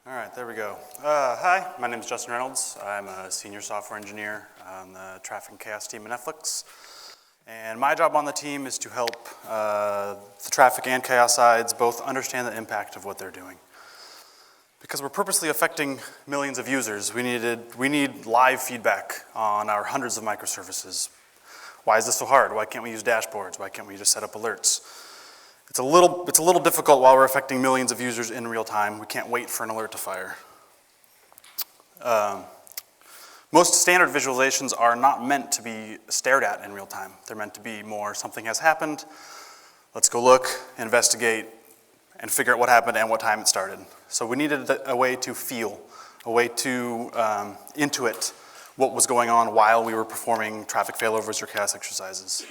All right, there we go. Hi, my name is Justin Reynolds. I'm a senior software engineer on the traffic and chaos team at Netflix. And my job on the team is to help the traffic and chaos sides both understand the impact of what they're doing. Because we're purposely affecting millions of users, we need live feedback on our hundreds of microservices. Why is this so hard? Why can't we use dashboards? Why can't we just set up alerts? It's a little difficult while we're affecting millions of users in real time. We can't wait for an alert to fire. Most standard visualizations are not meant to be stared at in real time. They're meant to be more something has happened, let's go look, investigate, and figure out what happened and what time it started. So we needed a way to feel, a way to intuit what was going on while we were performing traffic failovers or chaos exercises.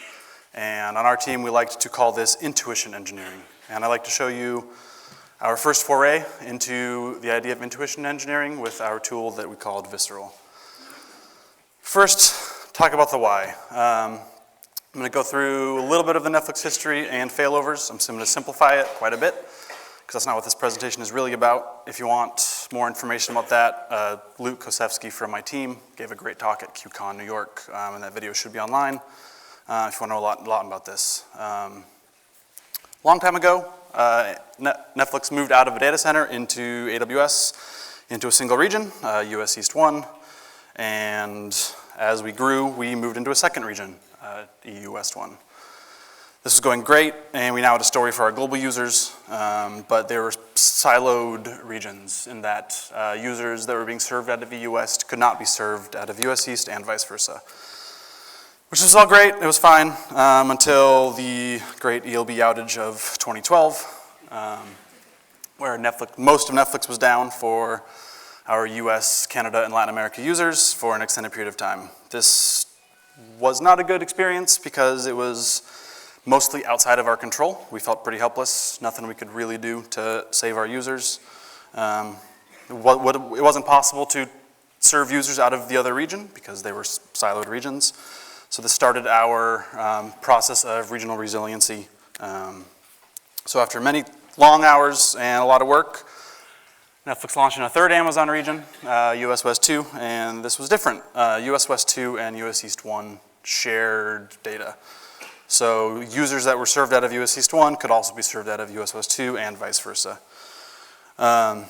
And on our team, we like to call this intuition engineering. And I'd like to show you our first foray into the idea of intuition engineering with our tool that we called Visceral. First, talk about the why. I'm going to go through a little bit of the Netflix history and failovers. I'm going to simplify it quite a bit, because that's not what this presentation is really about. If you want more information about that, Luke Kosevsky from my team gave a great talk at QCon New York, and that video should be online. If you want to know a lot about this. Long time ago, Netflix moved out of a data center into AWS, into a single region, US East 1, and as we grew, we moved into a second region, EU West 1. This was going great, and we now had a story for our global users, but they were siloed regions in that users that were being served out of EU West could not be served out of US East and vice versa. Which was all great, it was fine, until the great ELB outage of 2012, where most of Netflix was down for our US, Canada, and Latin America users for an extended period of time. This was not a good experience because it was mostly outside of our control. We felt pretty helpless, nothing we could really do to save our users. It wasn't possible to serve users out of the other region because they were siloed regions. So this started our process of regional resiliency. So after many long hours and a lot of work, Netflix launched in a third Amazon region, US West 2, and this was different. US West 2 and US East 1 shared data. So users that were served out of US East 1 could also be served out of US West 2 and vice versa. And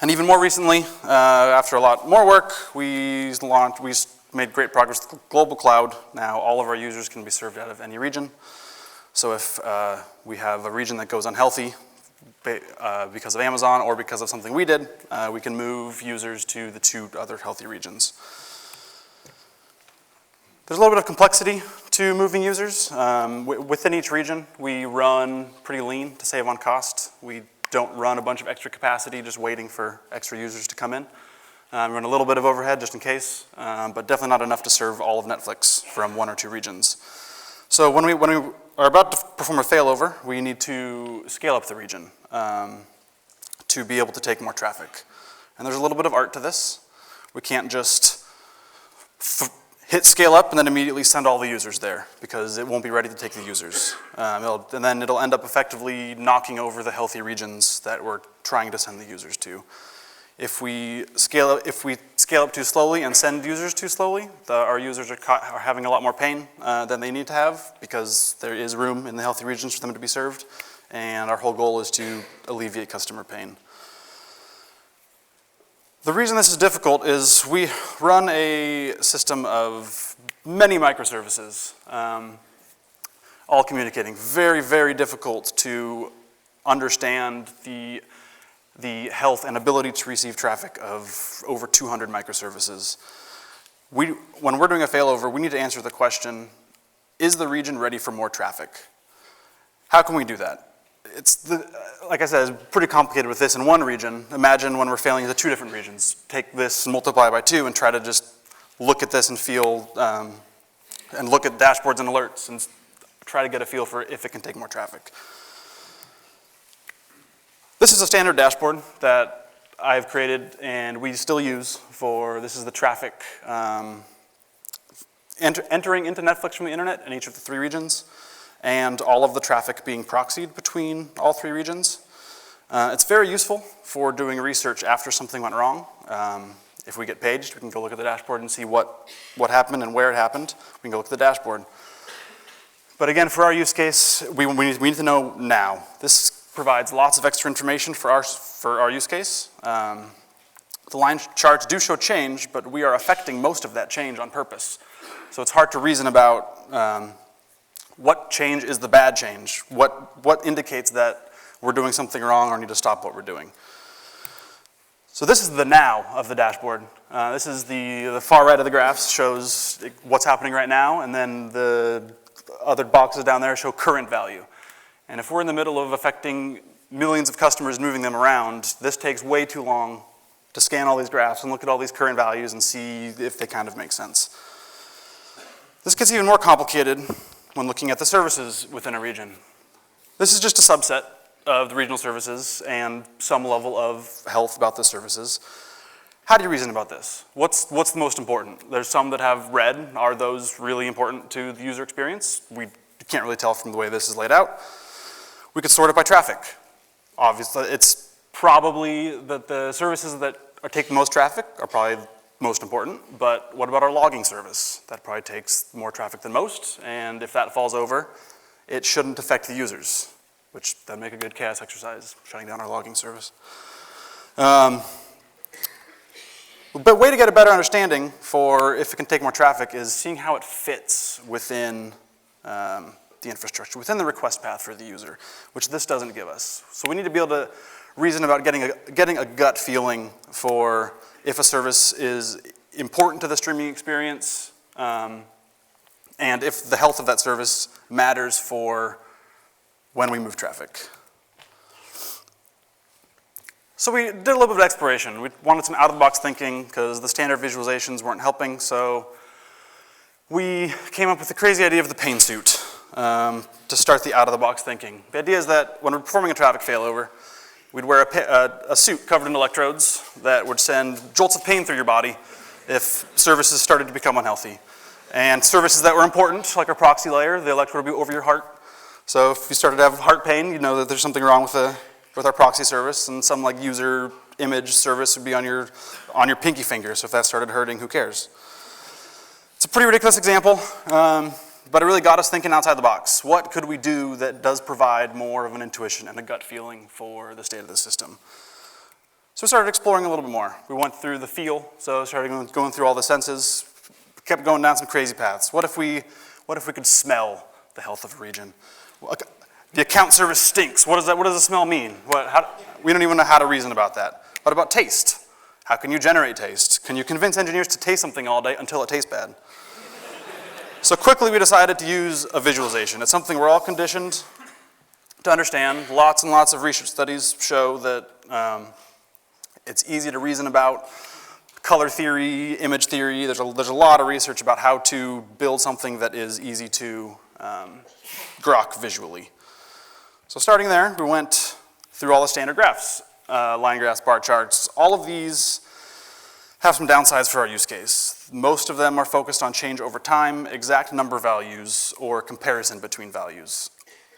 even more recently, after a lot more work, we made great progress with global cloud. Now all of our users can be served out of any region. So if we have a region that goes unhealthy because of Amazon or because of something we did, we can move users to the two other healthy regions. There's a little bit of complexity to moving users. Within each region, we run pretty lean to save on cost. We don't run a bunch of extra capacity just waiting for extra users to come in. We run a little bit of overhead just in case, but definitely not enough to serve all of Netflix from one or two regions. So when we are about to perform a failover, we need to scale up the region to be able to take more traffic. And there's a little bit of art to this. We can't just hit scale up and then immediately send all the users there because it won't be ready to take the users. And then it'll end up effectively knocking over the healthy regions that we're trying to send the users to. If we scale up too slowly and send users too slowly, our users are having a lot more pain than they need to have because there is room in the healthy regions for them to be served, and our whole goal is to alleviate customer pain. The reason this is difficult is we run a system of many microservices, all communicating. Very, very difficult to understand the health and ability to receive traffic of over 200 microservices. When we're doing a failover, we need to answer the question, is the region ready for more traffic? How can we do that? Like I said, it's pretty complicated with this in one region. Imagine when we're failing into two different regions. Take this and multiply by 2 and try to just look at this and feel, and look at dashboards and alerts and try to get a feel for if it can take more traffic. This is a standard dashboard that I've created and we still use this is the traffic entering into Netflix from the internet in each of the 3 regions, and all of the traffic being proxied between all 3 regions. It's very useful for doing research after something went wrong. If we get paged, we can go look at the dashboard and see what happened and where it happened. We can go look at the dashboard. But again, for our use case, we need to know now. This provides lots of extra information for our use case. The line charts do show change, but we are affecting most of that change on purpose. So it's hard to reason about what change is the bad change, what indicates that we're doing something wrong or need to stop what we're doing. So this is the now of the dashboard. This is the far right of the graphs shows what's happening right now, and then the other boxes down there show current value. And if we're in the middle of affecting millions of customers, moving them around, this takes way too long to scan all these graphs and look at all these current values and see if they kind of make sense. This gets even more complicated when looking at the services within a region. This is just a subset of the regional services and some level of health about the services. How do you reason about this? What's the most important? There's some that have red. Are those really important to the user experience? We can't really tell from the way this is laid out. We could sort it by traffic. Obviously, it's probably that the services that take the most traffic are probably most important, but what about our logging service? That probably takes more traffic than most, and if that falls over, it shouldn't affect the users, which that'd make a good chaos exercise, shutting down our logging service. But way to get a better understanding for if it can take more traffic is seeing how it fits within the infrastructure, within the request path for the user, which this doesn't give us. So we need to be able to reason about getting a gut feeling for if a service is important to the streaming experience, and if the health of that service matters for when we move traffic. So we did a little bit of exploration. We wanted some out-of-the-box thinking because the standard visualizations weren't helping, so we came up with the crazy idea of the pain suit to start the out-of-the-box thinking. The idea is that when we're performing a traffic failover, we'd wear a suit covered in electrodes that would send jolts of pain through your body if services started to become unhealthy. And services that were important, like our proxy layer, the electrode would be over your heart. So if you started to have heart pain, you'd know that there's something wrong with our proxy service, and some like user image service would be on your pinky finger. So if that started hurting, who cares? It's a pretty ridiculous example, but it really got us thinking outside the box. What could we do that does provide more of an intuition and a gut feeling for the state of the system? So we started exploring a little bit more. We went through the feel, so started going through all the senses, kept going down some crazy paths. What if we could smell the health of a region? The account service stinks. What does the smell mean? We don't even know how to reason about that. What about taste? How can you generate taste? Can you convince engineers to taste something all day until it tastes bad? So quickly we decided to use a visualization. It's something we're all conditioned to understand. Lots and lots of research studies show that it's easy to reason about. Color theory, image theory, there's a lot of research about how to build something that is easy to grok visually. So starting there, we went through all the standard graphs, line graphs, bar charts. All of these have some downsides for our use case. Most of them are focused on change over time, exact number values, or comparison between values.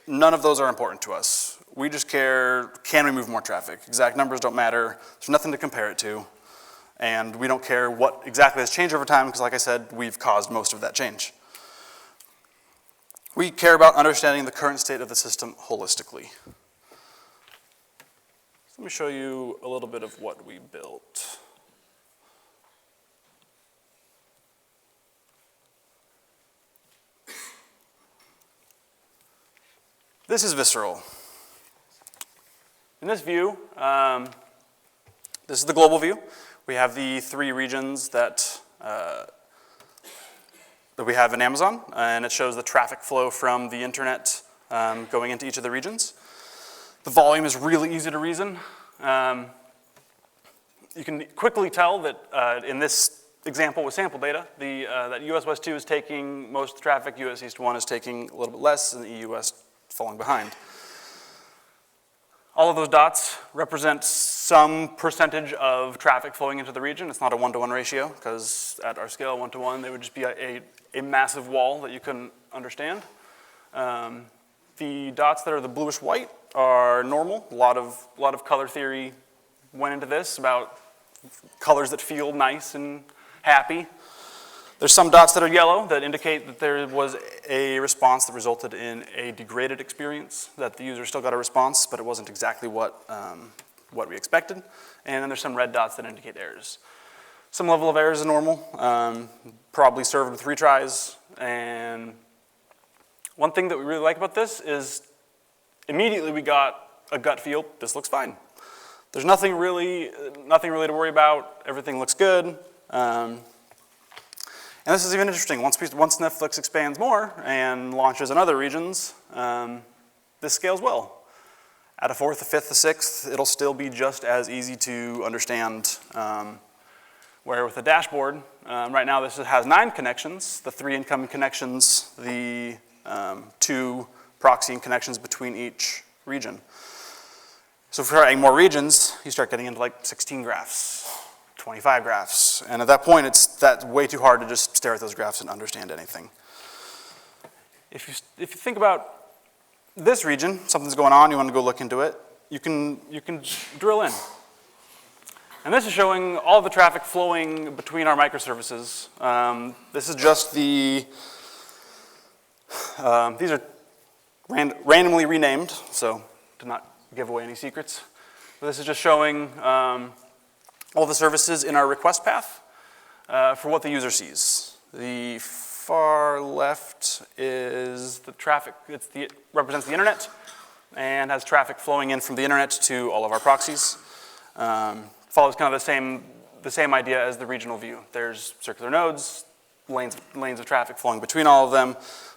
None of those are important to us. We just care, can we move more traffic? Exact numbers don't matter. There's nothing to compare it to. And we don't care what exactly has changed over time because, like I said, we've caused most of that change. We care about understanding the current state of the system holistically. Let me show you a little bit of what we built. This is visceral. In this view, this is the global view. We have the 3 regions that we have in Amazon, and it shows the traffic flow from the internet going into each of the regions. The volume is really easy to reason. You can quickly tell that in this example with sample data, that US West 2 is taking most of the traffic, US East 1 is taking a little bit less, and the EU West falling behind. All of those dots represent some percentage of traffic flowing into the region. It's not a 1-to-1 ratio, because at our scale, 1-to-1, they would just be a massive wall that you couldn't understand. The dots that are the bluish white are normal. A lot of color theory went into this about colors that feel nice and happy. There's some dots that are yellow that indicate that there was a response that resulted in a degraded experience, that the user still got a response, but it wasn't exactly what we expected. And then there's some red dots that indicate errors. Some level of errors is normal, probably served with retries. And one thing that we really like about this is immediately we got a gut feel, this looks fine. There's nothing really to worry about, everything looks good. And this is even interesting. Once Netflix expands more and launches in other regions, this scales well. At a fourth, a fifth, a sixth, it'll still be just as easy to understand. Where with the dashboard, right now this has 9 connections, the 3 incoming connections, the 2 proxying connections between each region. So if we're adding more regions, you start getting into like 16 graphs. 25 graphs, and at that point, that's way too hard to just stare at those graphs and understand anything. If you think about this region, something's going on, you want to go look into it, you can drill in. And this is showing all the traffic flowing between our microservices. This is just these are randomly renamed, so to not give away any secrets. But this is just showing all the services in our request path for what the user sees. The far left is the traffic. It represents the internet and has traffic flowing in from the internet to all of our proxies. Follows kind of the same idea as the regional view. There's circular nodes, lanes of traffic flowing between all of them.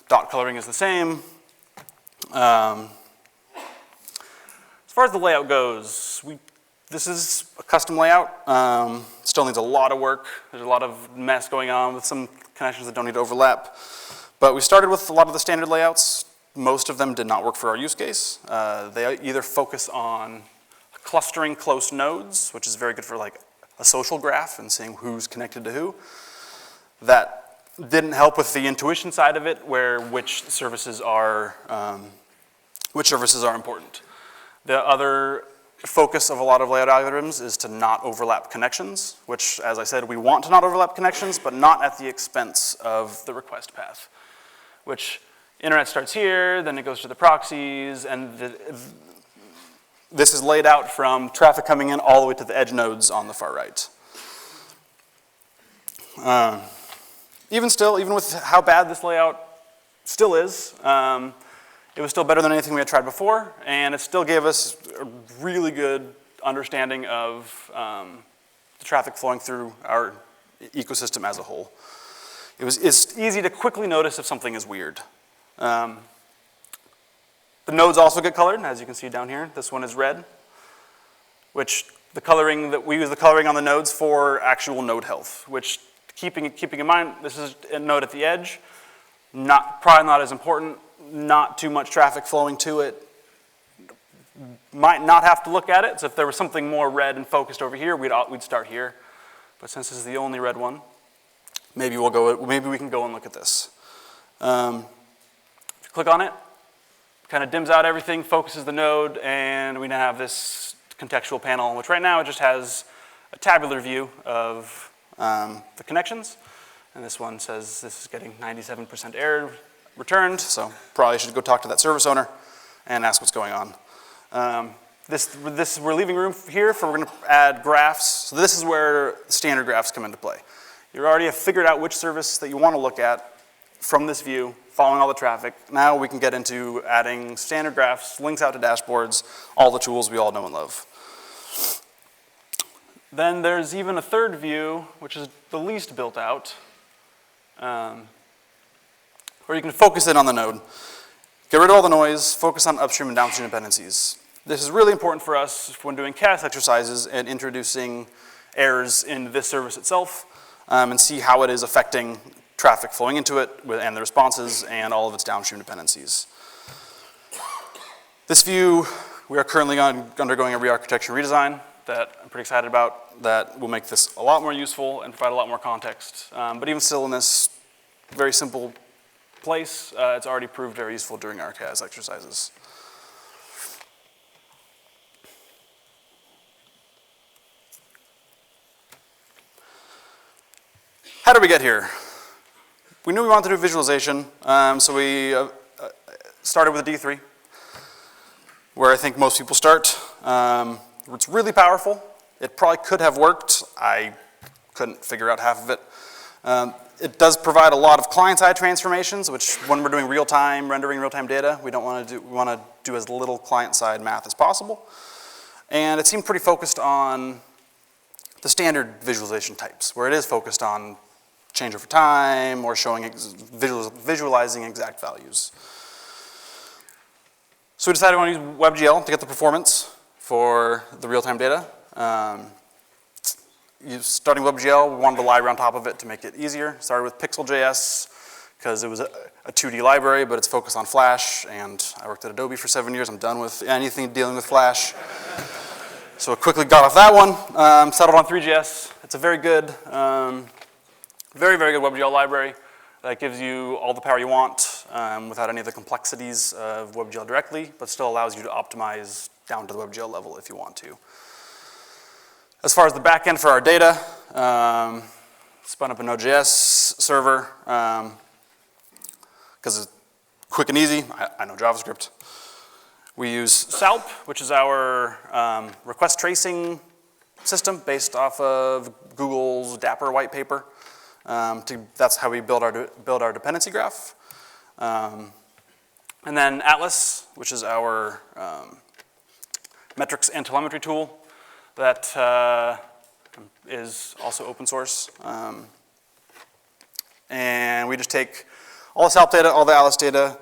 Dot coloring is the same. As far as the layout goes, this is a custom layout. Still needs a lot of work. There's a lot of mess going on with some connections that don't need to overlap. But we started with a lot of the standard layouts. Most of them did not work for our use case. They either focus on clustering close nodes, which is very good for like a social graph and seeing who's connected to who. That didn't help with the intuition side of it, where which services are important. The other focus of a lot of layout algorithms is to not overlap connections, which, as I said, we want to not overlap connections, but not at the expense of the request path, which internet starts here, then it goes to the proxies, and this is laid out from traffic coming in all the way to the edge nodes on the far right. Even with how bad this layout still is, it was still better than anything we had tried before, and it still gave us a really good understanding of the traffic flowing through our ecosystem as a whole. It's easy to quickly notice if something is weird. The nodes also get colored, as you can see down here. This one is red, which we use the coloring on the nodes for actual node health, which keeping in mind, this is a node at the edge, probably not as important. Not too much traffic flowing to it. Might not have to look at it, so if there was something more red and focused over here, we'd start here. But since this is the only red one, maybe we can go and look at this. If you click on it, kind of dims out everything, focuses the node, and we now have this contextual panel, which right now it just has a tabular view of the connections. And this one says this is getting 97% error returned, so probably should go talk to that service owner and ask what's going on. We're leaving room here we're going to add graphs. So this is where standard graphs come into play. You already have figured out which service that you want to look at from this view, following all the traffic. Now we can get into adding standard graphs, links out to dashboards, all the tools we all know and love. Then there's even a third view, which is the least built out, where you can focus in on the node. Get rid of all the noise, focus on upstream and downstream dependencies. This is really important for us when doing cast exercises and introducing errors in this service itself, and see how it is affecting traffic flowing into it and the responses and all of its downstream dependencies. This view, we are currently undergoing a re-architecture redesign that I'm pretty excited about, that will make this a lot more useful and provide a lot more context. But even still in this very simple place. It's already proved very useful during our CAS exercises. How did we get here? We knew we wanted to do visualization, so we started with a D3, where I think most people start. It's really powerful. It probably could have worked. I couldn't figure out half of it. It does provide a lot of client-side transformations, which when we're doing real-time, rendering real-time data, we want to do as little client-side math as possible. And it seemed pretty focused on the standard visualization types, where it is focused on change over time or showing visualizing exact values. So we decided we want to use WebGL to get the performance for the real-time data. Starting WebGL, we wanted to library on top of it to make it easier. Started with Pixel.js because it was a 2D library, but it's focused on Flash, and I worked at Adobe for 7 years. I'm done with anything dealing with Flash. So I quickly got off that one, settled on 3JS. It's a very good, very, very good WebGL library that gives you all the power you want without any of the complexities of WebGL directly, but still allows you to optimize down to the WebGL level if you want to. As far as the backend for our data, spun up a Node.js server because it's quick and easy. I know JavaScript. We use SALP, which is our request tracing system based off of Google's Dapper white paper. That's how we build our dependency graph. And then Atlas, which is our metrics and telemetry tool that is also open source. And we just take all the SALP data, all the Atlas data,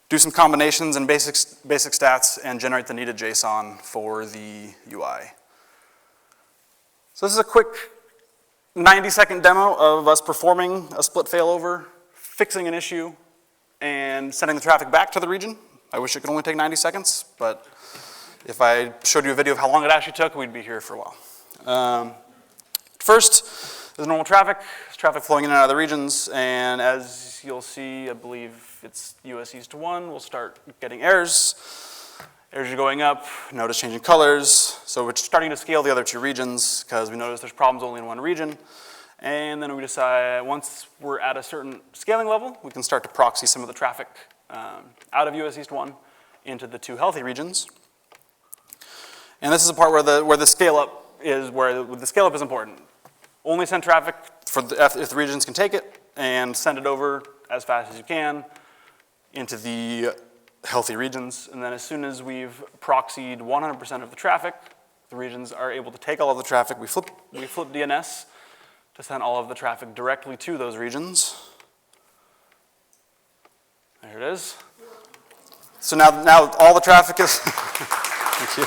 do some combinations and basic stats, and generate the needed JSON for the UI. So this is a quick 90-second demo of us performing a split failover, fixing an issue, and sending the traffic back to the region. I wish it could only take 90 seconds, but if I showed you a video of how long it actually took, we'd be here for a while. First, there's normal traffic. There's traffic flowing in and out of the regions, and as you'll see, I believe it's US East 1, we'll start getting errors. Errors are going up, notice changing colors. So we're starting to scale the other two regions because we notice there's problems only in one region. And then we decide once we're at a certain scaling level, we can start to proxy some of the traffic out of US East 1 into the two healthy regions. And this is the part where the scale up is important. Only send traffic if the regions can take it, and send it over as fast as you can into the healthy regions. And then as soon as we've proxied 100% of the traffic, the regions are able to take all of the traffic. We flip DNS to send all of the traffic directly to those regions. There it is. So now all the traffic is, thank you.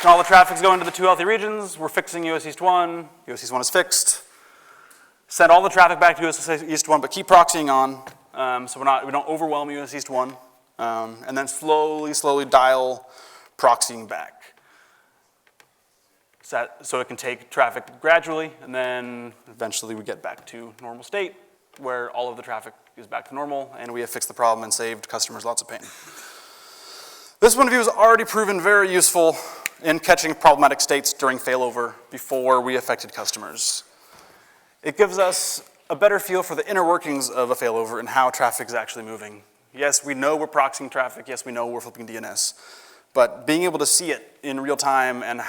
Now all the traffic's going to the two healthy regions. We're fixing US East 1. US East 1 is fixed. Send all the traffic back to US East 1, but keep proxying on. So we don't overwhelm US East 1, and then slowly dial proxying back. So it can take traffic gradually, and then eventually we get back to normal state, where all of the traffic is back to normal, and we have fixed the problem and saved customers lots of pain. This one of you has already proven very useful in catching problematic states during failover before we affected customers. It gives us a better feel for the inner workings of a failover and how traffic is actually moving. Yes, we know we're proxying traffic. Yes, we know we're flipping DNS. But being able to see it in real time and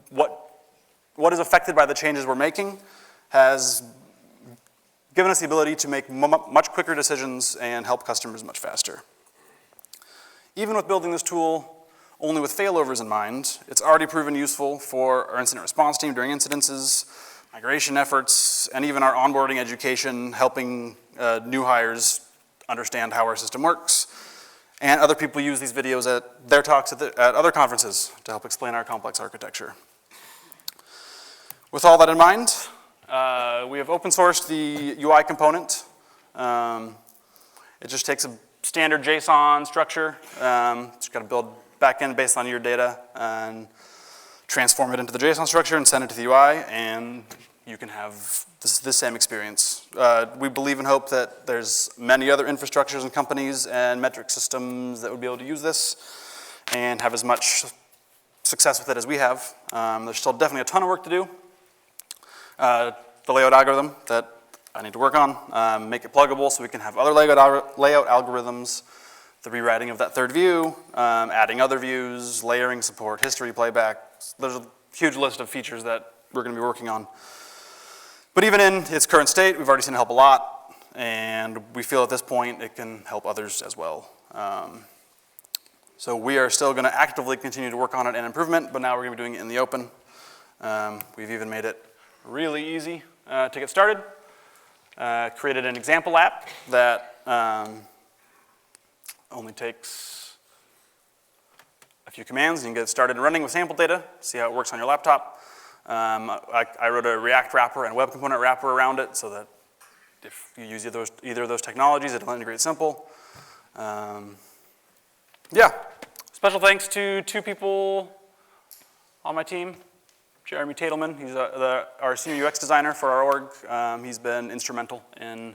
what is affected by the changes we're making has given us the ability to make much quicker decisions and help customers much faster. Even with building this tool only with failovers in mind, it's already proven useful for our incident response team during incidences, migration efforts, and even our onboarding education, helping new hires understand how our system works. And other people use these videos at their talks at other conferences to help explain our complex architecture. With all that in mind, we have open sourced the UI component. It just takes a standard JSON structure. Just got to build backend based on your data and transform it into the JSON structure and send it to the UI, and you can have the same experience. We believe and hope that there's many other infrastructures and companies and metric systems that would be able to use this and have as much success with it as we have. There's still definitely a ton of work to do. The layout algorithm that I need to work on, make it pluggable so we can have other layout algorithms, the rewriting of that third view, adding other views, layering support, history, playback. There's a huge list of features that we're going to be working on. But even in its current state, we've already seen it help a lot, and we feel at this point it can help others as well. So we are still going to actively continue to work on it and improvement, but now we're going to be doing it in the open. We've even made it really easy to get started. Created an example app that only takes a few commands, and you can get started running with sample data, see how it works on your laptop. I wrote a React wrapper and web component wrapper around it so that if you use either of those technologies, it'll integrate simple. Yeah, special thanks to 2 people on my team. Jeremy Tadelman, he's our senior UX designer for our org. He's been instrumental in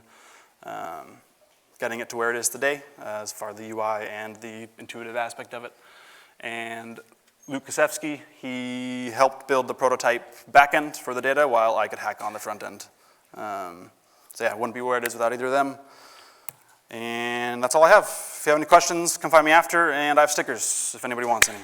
getting it to where it is today, as far as the UI and the intuitive aspect of it. And Luke Kasevsky, he helped build the prototype backend for the data while I could hack on the front end. So yeah, it wouldn't be where it is without either of them. And that's all I have. If you have any questions, come find me after, and I have stickers if anybody wants any.